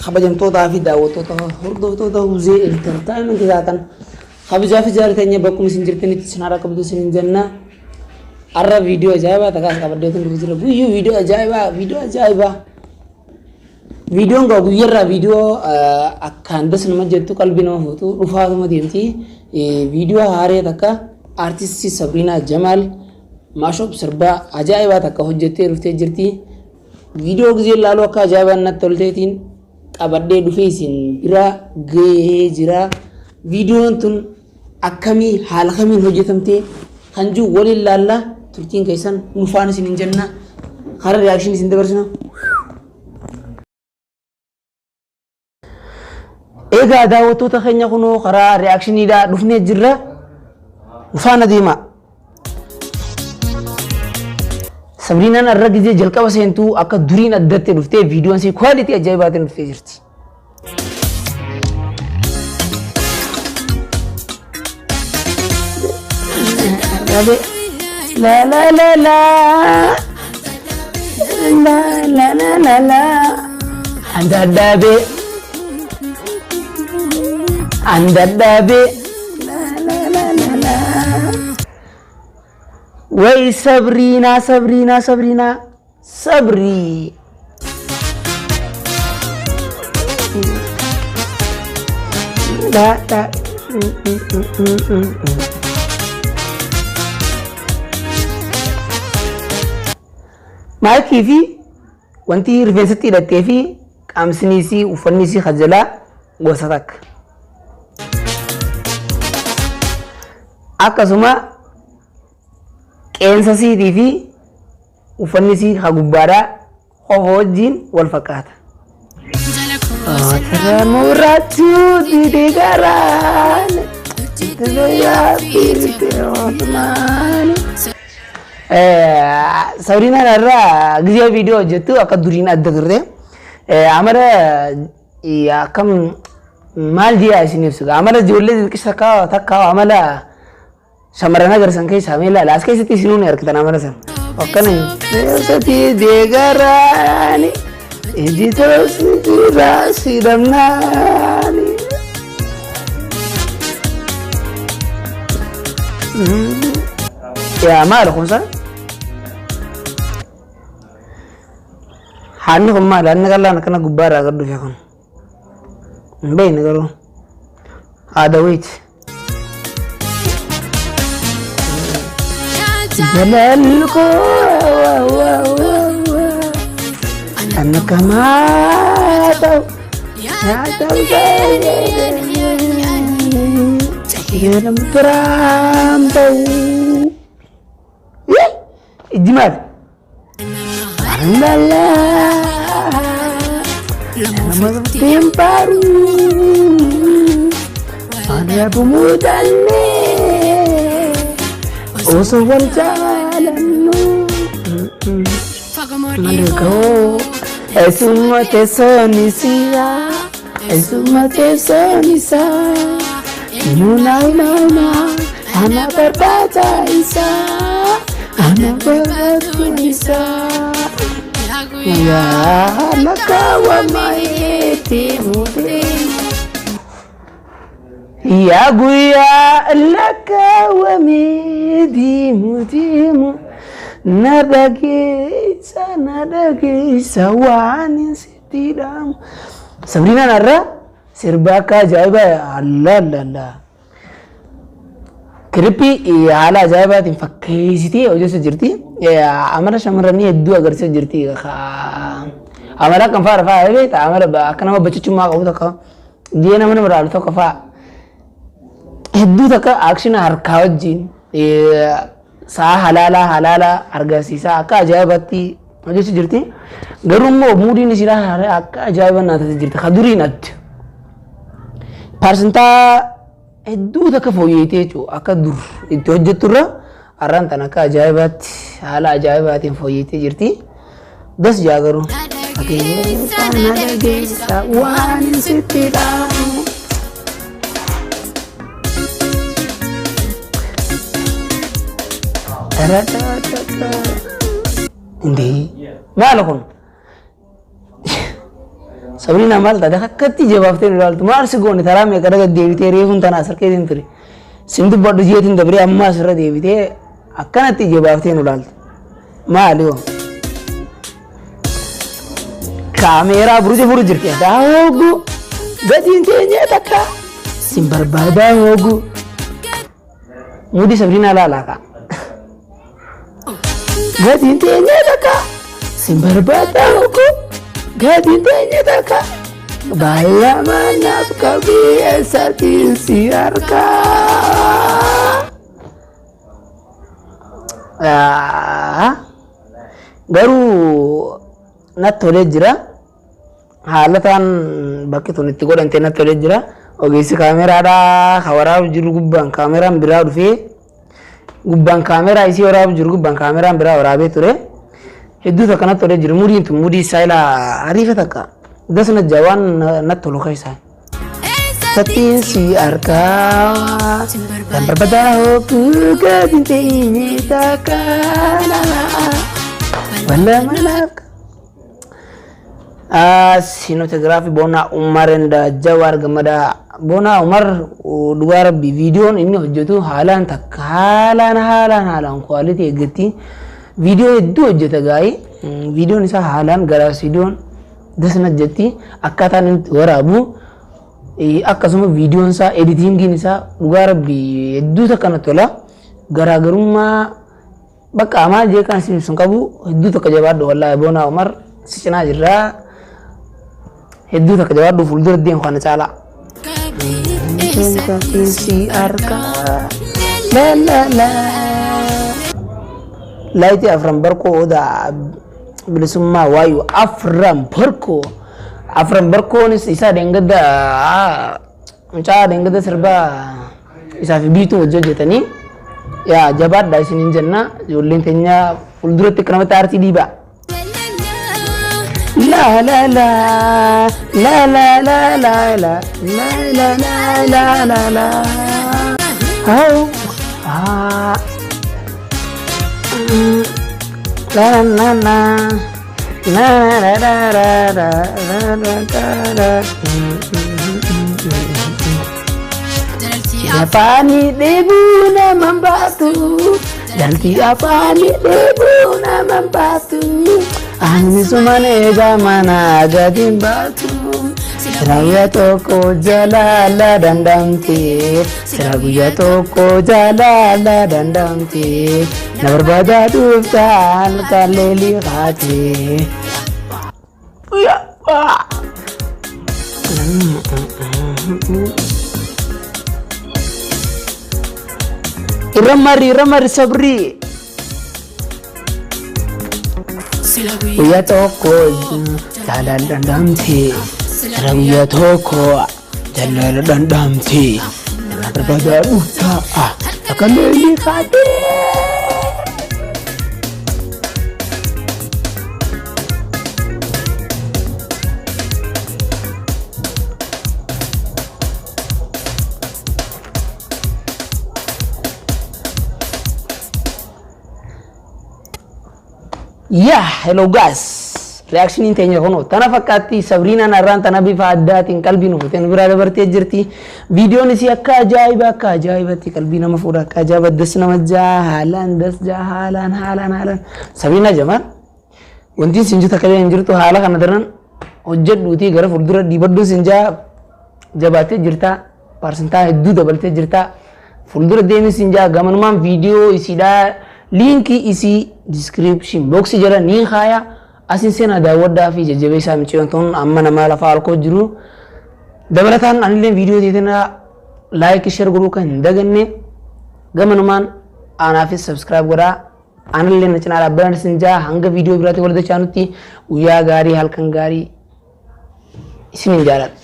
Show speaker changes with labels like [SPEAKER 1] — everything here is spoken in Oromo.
[SPEAKER 1] kabajamtootaa fi daawwattoota hordoftoota Huzee Entertainment taatan kabajaa fi jaalatanya bakkuma isin jirtanitti isin haara qabdu isin jenna. Arra viidiyoo ajaa'ibaa takkaas qabaddeetu nuti jira guyyuu viidiyoo ajaa'ibaa viidiyoon gaa guyyaarraa viidiyoo akkaan das nama jettu qalbii nama fuutu dhufaatuma deemti. Viidiyoo haaree takka artistii Sabriinaa Jamaal maashoof sirbaa ajaa'ibaa takka hojjettee dhuftee jirti. Viidiyoo gisee laaluu akka ajaa'ibaa natti tolteetiin qabadhee dhufee isin bira gahee jira. Viidiyoon tun akkamii haala kamiin hojjetamtee kan jiru waliin laallaa turtiin keessan nufaan isin hin jenna. Karaa reakshin isin dabarsina. Egaa daawwattoota keenya kunoo karaa reakshiniidhaa dhufnee jirra. Nufaan adeema. Sabriinaan arra gisee jalqaba seentuu akka duriin addatti dhuftee viidiyoon si kwaalitii ajaa'ibaatiin dhuftee jirti. La la la la la la la la la andadabe la la la la la way Sabriina Sabri da maakii fi wanti rifeensatti hidhattee fi qaamsiniisii uffanniisii kajalaa gosa takka. Akkasuma qeensasiitii fi uffanniisii hagubbaadhaa qofa wajjiin wal fakkaata. Murachuu didee garaan Sabriinaan irraa gisee viidiyoo hojjettu akka duriin adda turte. Amala akkam maal jiraa isin ibsu. Amala ijoollee xixiqqisa takka amala shamarran agarsan keessaa mee ilaala. As keessatti isin ni argitan amala sana. Akkana keessatti deegaraani ejjitoos jiraa sidhamnaani. Ya maal kun sana? Hanni kun maal? Hanni kallaan akkana gubbaarraa gad dhufe kun. Hin beekne garuu. Haadha wayiiti. Jalalli koo anna kamaa ta'u yaa ta'u jedhamu biraan ta'u. Ijimaal. Alala. Nama temparu. Ada pemudaanne. Osoo wal jaalannu. Malakoo. Esuma teessoon isaa. Esuma teessoon isaa. Nuna. Ana barbaada isaa. Ana berdoa ya nakawa maiti mudin ya guya nakawa midi mudimu nadagisa wani sitidam. Sabriinaan arra sirbaa akka ajaa'ibaa Allah Kiripii haala ajaa'ibaatiin fakkeessitee hojjechaa jirti. Amala shamarranii hedduu agarsiisaa jirti. Amala kan fa'aa beektaa amala akka nama bachichummaa qabu tokko diina mana biraalu tokko fa'aa hedduu takka akshinaa harkaa wajjin sa'a halaalaa argisiisaa akka ajaa'ibaatti hojjechaa jirti. Garuu immoo muudiin isiidhaa akka ajaa'ibaa naatatti jirti. Ka duriin adda. Parsentaa hedduu takka fooyya'itee jechuudha. Akka dur itti hojjetturra har'aan tan akka ajaa'ibaatti haala ajaa'ibaatiin fooyya'itee jirti. Das jaa garuu. Waan sitti dhaamu. Indi malakun Sabrina mal tada hakkatti jawaabtee ilaaltu maal si goone taraa meeqa daga deebitee reefuun tana asarkeetiin ture sindu baddu jeetiin dabree amma asirra deebitee akkanatti jawaabtee ilaaltu maali yoo kaameeraa buru jirti daa hoogu gatiin teenyee takka sin barbaadaa hoogu mudi Sabrina laalaka gatiin teenyee takka sin barbaadaa hoogu gatiin teenyee takka baay'ee manaaf qabii eessaatiin si argaa garuu natti tolee jira haalataan bakki tun itti godhantee natti tolee jira ogeessi kaameraadhaa ka waraabu jiru gubbaan kaameraan biraa dhufee gubbaan kaameraa isii waraabu jiru gubbaan kaameraan biraa waraabee ture hedduu takka natti tolee jira mudiin tun mudii isaa ilaa ariifa takka dasna jawaan natti tolu keessaa Satiin si argaa dan berbadah buka bintinya takkan wala malak Sinografi Bona Umar enda Jawar gamada Bona Umar dua rabbi video ini hojjetu halan tak halan quality egati video itu hojjeta gaai video nisa halan garas video dasna jeti akkatan warabu akkasuma video nisa editing nisa dua rabbi itu takkan tola gara-garumma bakka ama je kan sun kabu itu tak jawab wallahi Bona Umar sicina jirra hedduu takka jawaadhu fuuldura deemu kana caala si arkaa la layti afran barko oda bilisummaa waayu afran barko nis isa dengada mucaa dengada sirba isa fi biitu hojjetanii yaa jabaadha isinin jenna ijoolleen teenya fuulduratti akka namatti aartii dhiiba La la la la la la la la la la la la la oh la la la la la la la la la Siapa ni debu nama batu dan siapa ni debu nama batu Ani sumane zamana gadin batu Siraguya toko jalala dandamti Siraguya toko jalala dandamti Na berbada duftan kaleli hati Ya Iramari sabri Uya toko jalal dandamti Rawiya toko jalal dandamti Berbada uta akan melihat Ya, hello guys. Reaction intenya kono. Tana fakkaatti Sabrina narraan tana bifa addaatiin qalbii nu fuuteen biraa dabartee jirti. Videoon isii akka ajaa'ibatti qalbii nama fuudha akka ajaa'iba das nama haalaan. Sabrina Jamal wanti sinjita kalee hin jirtu haala kana daran hojjedhuutii gara fuuldura dibaddu sinjaa jabaatee jirta. Parsentaa hedduu dabaltee jirta. Fuuldura deemi sinjaa gamanumaan video isiidhaa linki isi description box jala ni khaya asin sena daawwadhaa fi jajjabeessaa michoontoon amma nama lafa alkoo jiru dabalatan anillee video teetana like share godhuu kan hin daganne gamanumaan anaafis subscribe godhaa anillee na cinaa dhaabbataan sinjaa hanga video biraatti wal dachaanutti guyyaa gaarii halkan gaarii isinin jaaladha